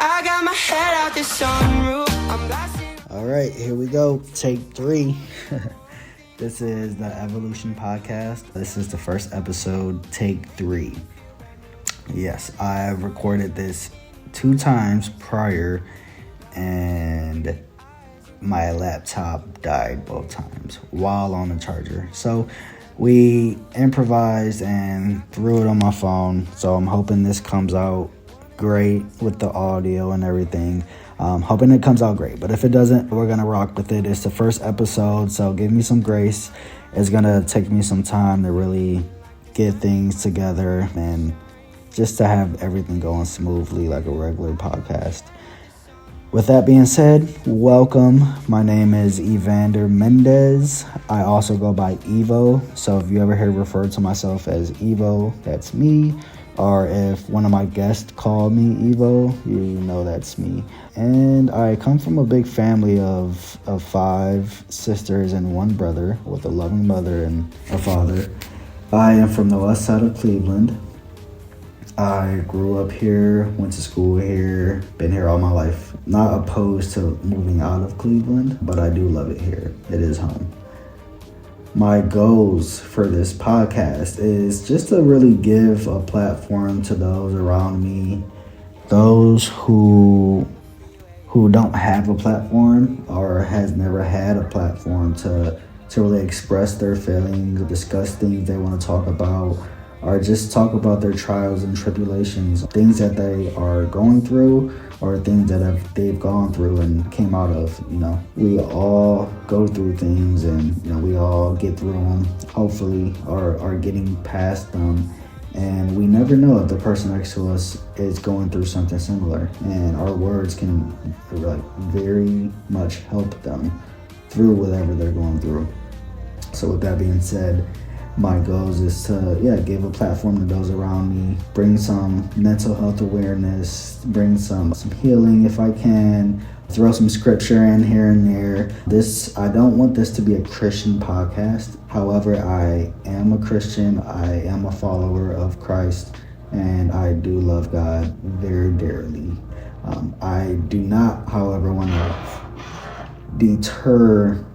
I got my head out the sunroof. I'm blasting. All right, here we go. Take 3. This is the Evolution Podcast. This is the first episode, take 3. Yes, I've recorded this 2 times prior, and my laptop died both times while on the charger. So we improvised and threw it on my phone. So I'm hoping this comes out great with the audio and everything. Hoping it comes out great. But if it doesn't, we're going to rock with it. It's the first episode, so give me some grace. It's going to take me some time to really get things together and just to have everything going smoothly like a regular podcast. With that being said, welcome. My name is Evander Mendez. I also go by Evo. So if you ever hear referred to myself as Evo, that's me. Or if one of my guests called me Evo, you know that's me. And I come from a big family of 5 sisters and 1 brother with a loving mother and a father. I am from the west side of Cleveland. I grew up here, went to school here, been here all my life. Not opposed to moving out of Cleveland, but I do love it here. It is home. My goals for this podcast is just to really give a platform to those around me, those who don't have a platform or has never had a platform to really express their feelings, discuss things they want to talk about, or just talk about their trials and tribulations, things that they are going through or things that they've gone through and came out of. You know, we all go through things, and we all get through them, hopefully, or are getting past them. And we never know if the person next to us is going through something similar, and our words can very much help them through whatever they're going through. So with that being said, my goals is to give a platform to those around me, bring some mental health awareness, bring some healing if I can, throw some scripture in here and there. I don't want this to be a Christian podcast. However, I am a Christian. I am a follower of Christ, and I do love God very dearly. I do not, however, want to deter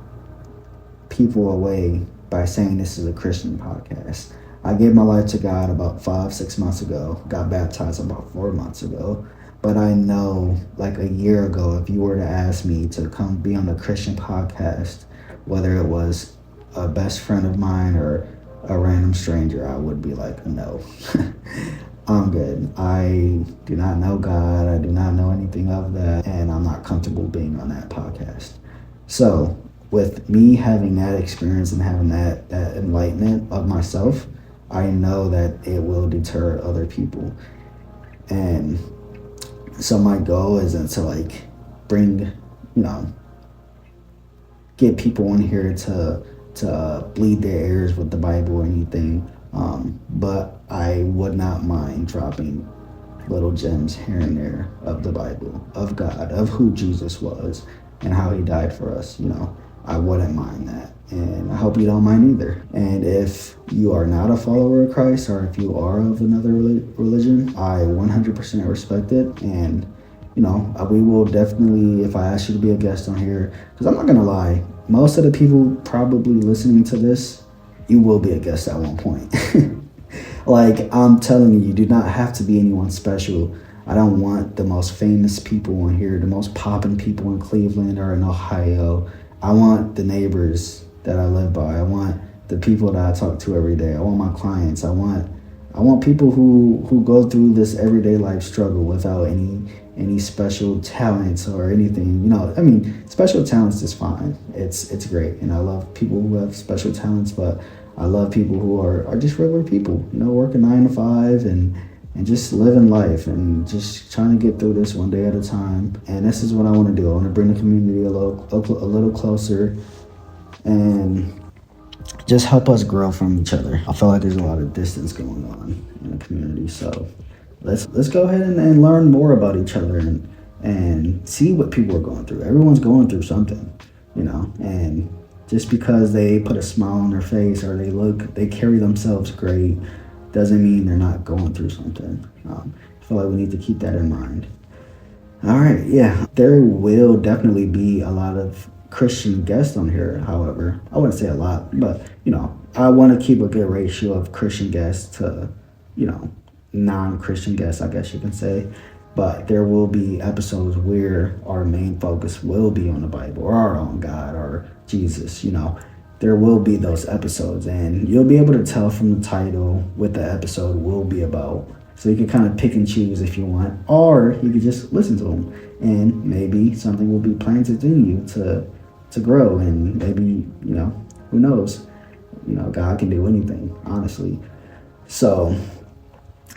people away by saying this is a Christian podcast. I gave my life to God about 5-6 months ago, got baptized about 4 months ago. But I know, like a year ago, if you were to ask me to come be on a Christian podcast, whether it was a best friend of mine or a random stranger, I would be like, no. I'm good. I do not know God. I do not know anything of that, and I'm not comfortable being on that podcast. So with me having that experience and having that enlightenment of myself, I know that it will deter other people. And so my goal isn't to bring, get people in here to bleed their ears with the Bible or anything. But I would not mind dropping little gems here and there of the Bible, of God, of who Jesus was and how he died for us, I wouldn't mind that, and I hope you don't mind either. And if you are not a follower of Christ, or if you are of another religion, I 100% respect it. And we will definitely, if I ask you to be a guest on here, because I'm not gonna lie, most of the people probably listening to this, you will be a guest at one point. I'm telling you, do not have to be anyone special. I don't want the most famous people on here, the most popping people in Cleveland or in Ohio. I want the neighbors that I live by. I want the people that I talk to every day. I want my clients. I want people who go through this everyday life struggle without any special talents or anything. Special talents is fine. It's great. And I love people who have special talents, but I love people who are just regular people, working 9 to 5 and just living life and just trying to get through this one day at a time. And this is what I want to do. I want to bring the community a little closer and just help us grow from each other. I feel like there's a lot of distance going on in the community. So let's go ahead and learn more about each other and see what people are going through. Everyone's going through something, and just because they put a smile on their face or they carry themselves great doesn't mean they're not going through something. I feel like we need to keep that in mind. All right, yeah. There will definitely be a lot of Christian guests on here, however. I wouldn't say a lot, but, I want to keep a good ratio of Christian guests to, non Christian guests, I guess you can say. But there will be episodes where our main focus will be on the Bible or on God or Jesus, There will be those episodes, and you'll be able to tell from the title what the episode will be about. So you can kind of pick and choose if you want, or you could just listen to them, and maybe something will be planted in you to grow, and maybe who knows, God can do anything, honestly. So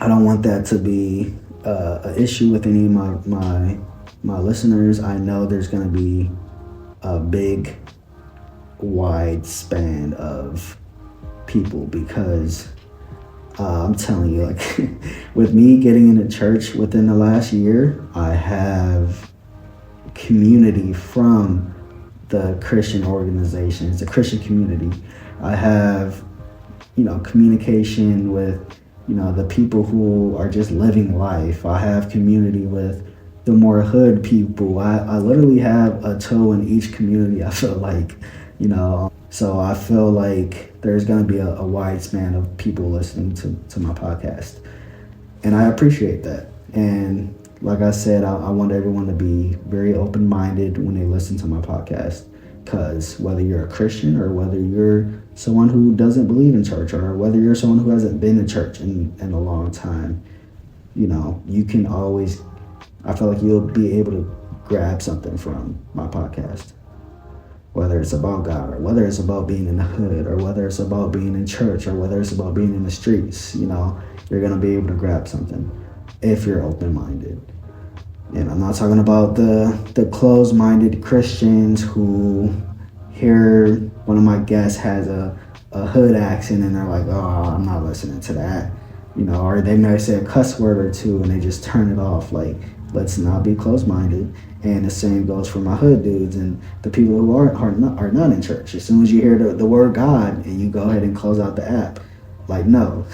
I don't want that to be an issue with any of my listeners. I know there's going to be a big, wide span of people because I'm telling you, like, with me getting into church within the last year, I have community from the Christian organizations, the Christian community. I have, communication with, the people who are just living life. I have community with the more hood people. I literally have a toe in each community, I feel like, So I feel like there's going to be a wide span of people listening to my podcast. And I appreciate that. And like I said, I want everyone to be very open-minded when they listen to my podcast. Because whether you're a Christian or whether you're someone who doesn't believe in church or whether you're someone who hasn't been to church in a long time, you can always, I feel like you'll be able to grab something from my podcast. Whether it's about God or whether it's about being in the hood or whether it's about being in church or whether it's about being in the streets, you're going to be able to grab something if you're open-minded. And I'm not talking about the closed-minded Christians who hear one of my guests has a hood accent and they're like, oh, I'm not listening to that. Or they may say a cuss word or two and they just turn it off. Like, let's not be closed-minded. And the same goes for my hood dudes and the people who are not in church. As soon as you hear the word God and you go ahead and close out the app, like, no.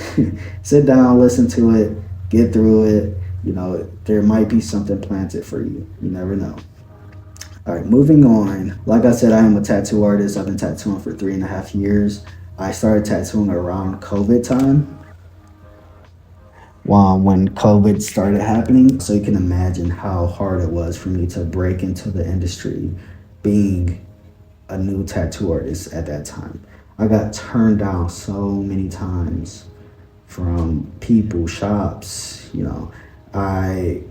Sit down, listen to it, get through it. There might be something planted for you. You never know. All right, moving on. Like I said, I am a tattoo artist. I've been tattooing for 3.5 years. I started tattooing around COVID time. When COVID started happening. So you can imagine how hard it was for me to break into the industry being a new tattoo artist at that time. I got turned down so many times from people, shops, I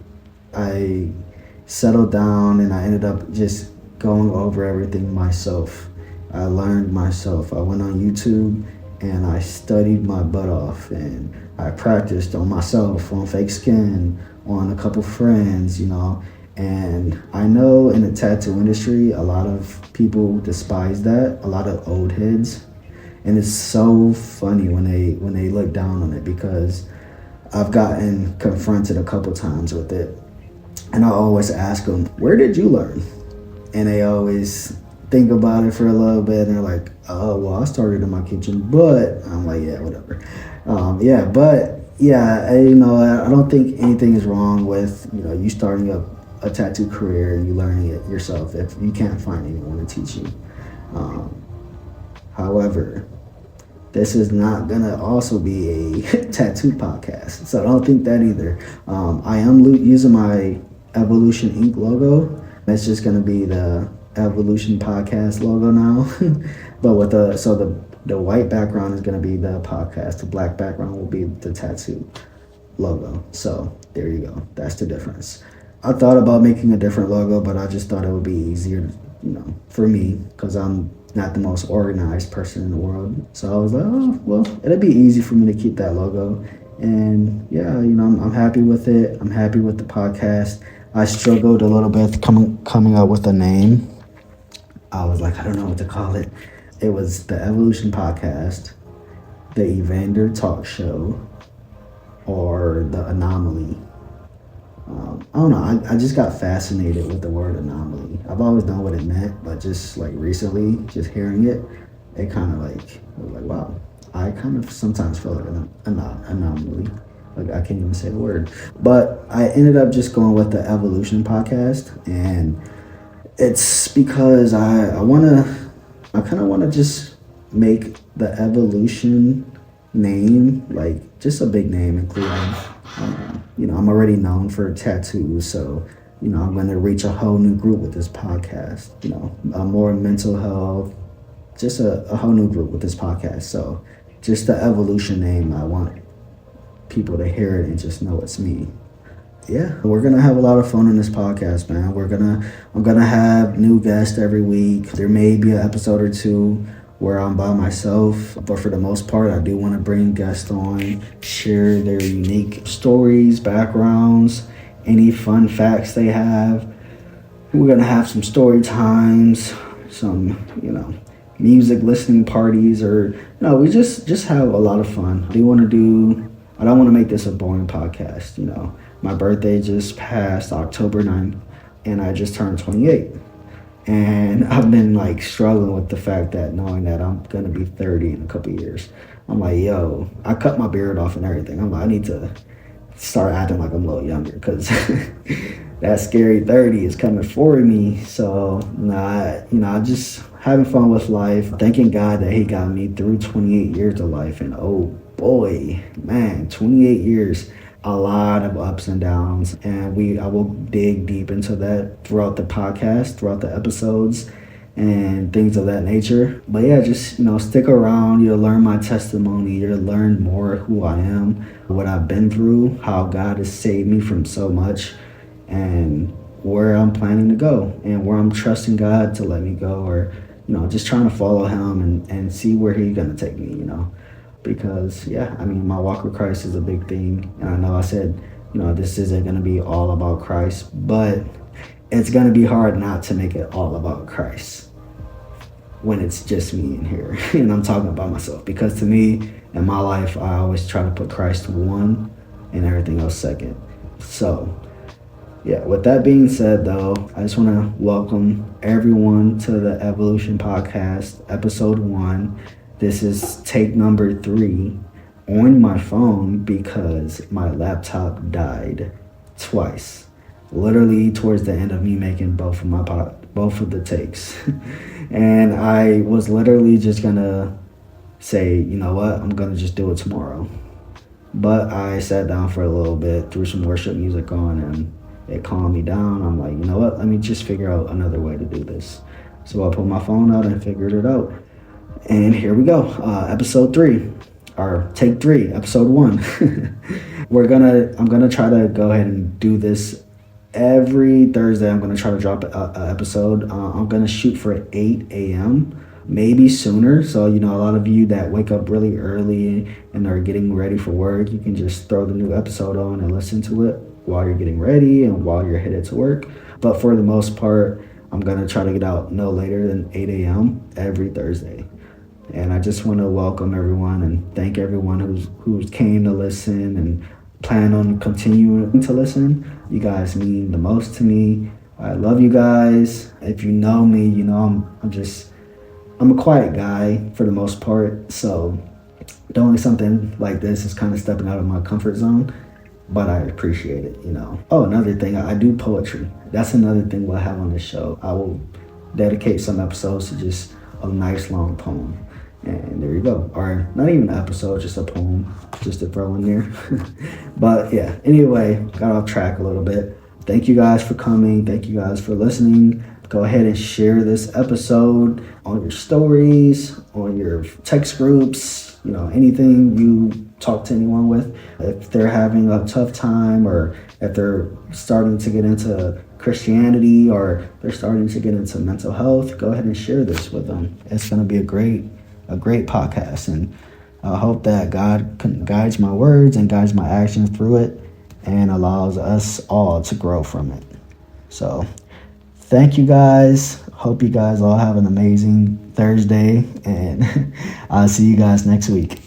settled down and I ended up just going over everything myself. I learned myself. I went on YouTube and I studied my butt off and I practiced on myself, on fake skin, on a couple friends, and I know in the tattoo industry, a lot of people despise that, a lot of old heads, and it's so funny when they look down on it because I've gotten confronted a couple times with it, and I always ask them, where did you learn? And they always think about it for a little bit and they're like, oh, well, I started in my kitchen, but I'm like, yeah, whatever. I don't think anything is wrong with, you starting a tattoo career and you learning it yourself if you can't find anyone to teach you. However, this is not going to also be a tattoo podcast, so I don't think that either. I am using my Evolution Inc. logo. It's just going to be the Evolution Podcast logo now. But with the white background is going to be the podcast. The black background will be the tattoo logo. So there you go. That's the difference. I thought about making a different logo, but I just thought it would be easier, for me, because I'm not the most organized person in the world. So I was like, oh, well, it'll be easy for me to keep that logo. And yeah, I'm happy with it. I'm happy with the podcast. I struggled a little bit coming up with a name. I was like, I don't know what to call it. It was the Evolution Podcast, the Evander Talk Show, or the Anomaly. I don't know. I just got fascinated with the word anomaly. I've always known what it meant, but just like recently, just hearing it, it kind of like, wow. I kind of sometimes feel like an anomaly. Like, I can't even say the word. But I ended up just going with the Evolution podcast, and it's because I kind of want to just make the Evolution name like just a big name, including I'm already known for tattoos, so I'm going to reach a whole new group with this podcast. More mental health, just a whole new group with this podcast. So just the Evolution name, I want people to hear it and just know it's me. Yeah, we're gonna have a lot of fun on this podcast, man. I'm gonna have new guests every week. There may be an episode or two where I'm by myself, but for the most part, I do want to bring guests on, share their unique stories, backgrounds, any fun facts they have. We're gonna have some story times, some music listening parties, or we just have a lot of fun. I don't want to make this a boring podcast. My birthday just passed October 9th, and I just turned 28. And I've been struggling with the fact that knowing that I'm going to be 30 in a couple of years. I'm like, yo, I cut my beard off and everything. I'm like, I need to start acting like I'm a little younger, because that scary 30 is coming for me. So, I just having fun with life, thanking God that he got me through 28 years of life. And oh boy, man, 28 years. A lot of ups and downs, and I will dig deep into that throughout the podcast, throughout the episodes, and things of that nature. But yeah, just stick around. You'll learn my testimony. You'll learn more who I am, what I've been through, how God has saved me from so much, and where I'm planning to go, and where I'm trusting God to let me go, or just trying to follow him and see where he's gonna take me. Because my walk with Christ is a big thing, and I know I said this isn't going to be all about Christ, but it's going to be hard not to make it all about Christ when it's just me in here and I'm talking about myself, because to me in my life I always try to put Christ one and everything else second. So yeah, with that being said though, I just want to welcome everyone to the Evolution Podcast, episode 1. This is take number 3 on my phone because my laptop died twice. Literally towards the end of me making both of the takes. And I was literally just gonna say, you know what, I'm gonna just do it tomorrow. But I sat down for a little bit, threw some worship music on, and it calmed me down. I'm like, you know what, let me just figure out another way to do this. So I pulled my phone out and figured it out. And here we go, episode 3, or take 3, episode 1. I'm gonna try to go ahead and do this every Thursday. I'm gonna try to drop an episode. I'm gonna shoot for 8 a.m., maybe sooner. So a lot of you that wake up really early and are getting ready for work, you can just throw the new episode on and listen to it while you're getting ready and while you're headed to work. But for the most part, I'm gonna try to get out no later than 8 a.m. every Thursday. And I just want to welcome everyone and thank everyone who's came to listen and plan on continuing to listen. You guys mean the most to me. I love you guys. If you know me, I'm a quiet guy for the most part. So doing something like this is kind of stepping out of my comfort zone, but I appreciate it, Oh, another thing, I do poetry. That's another thing we'll have on this show. I will dedicate some episodes to just a nice long poem. And there you go. Or not even an episode, just a poem, just to throw in there. But yeah, anyway, got off track a little bit. Thank you guys for coming. Thank you guys for listening. Go ahead and share this episode on your stories, on your text groups, anything you talk to anyone with. If they're having a tough time, or if they're starting to get into Christianity, or they're starting to get into mental health, go ahead and share this with them. It's going to be a great podcast, and I hope that God guides my words and guides my actions through it and allows us all to grow from it. So thank you guys. Hope you guys all have an amazing Thursday, and I'll see you guys next week.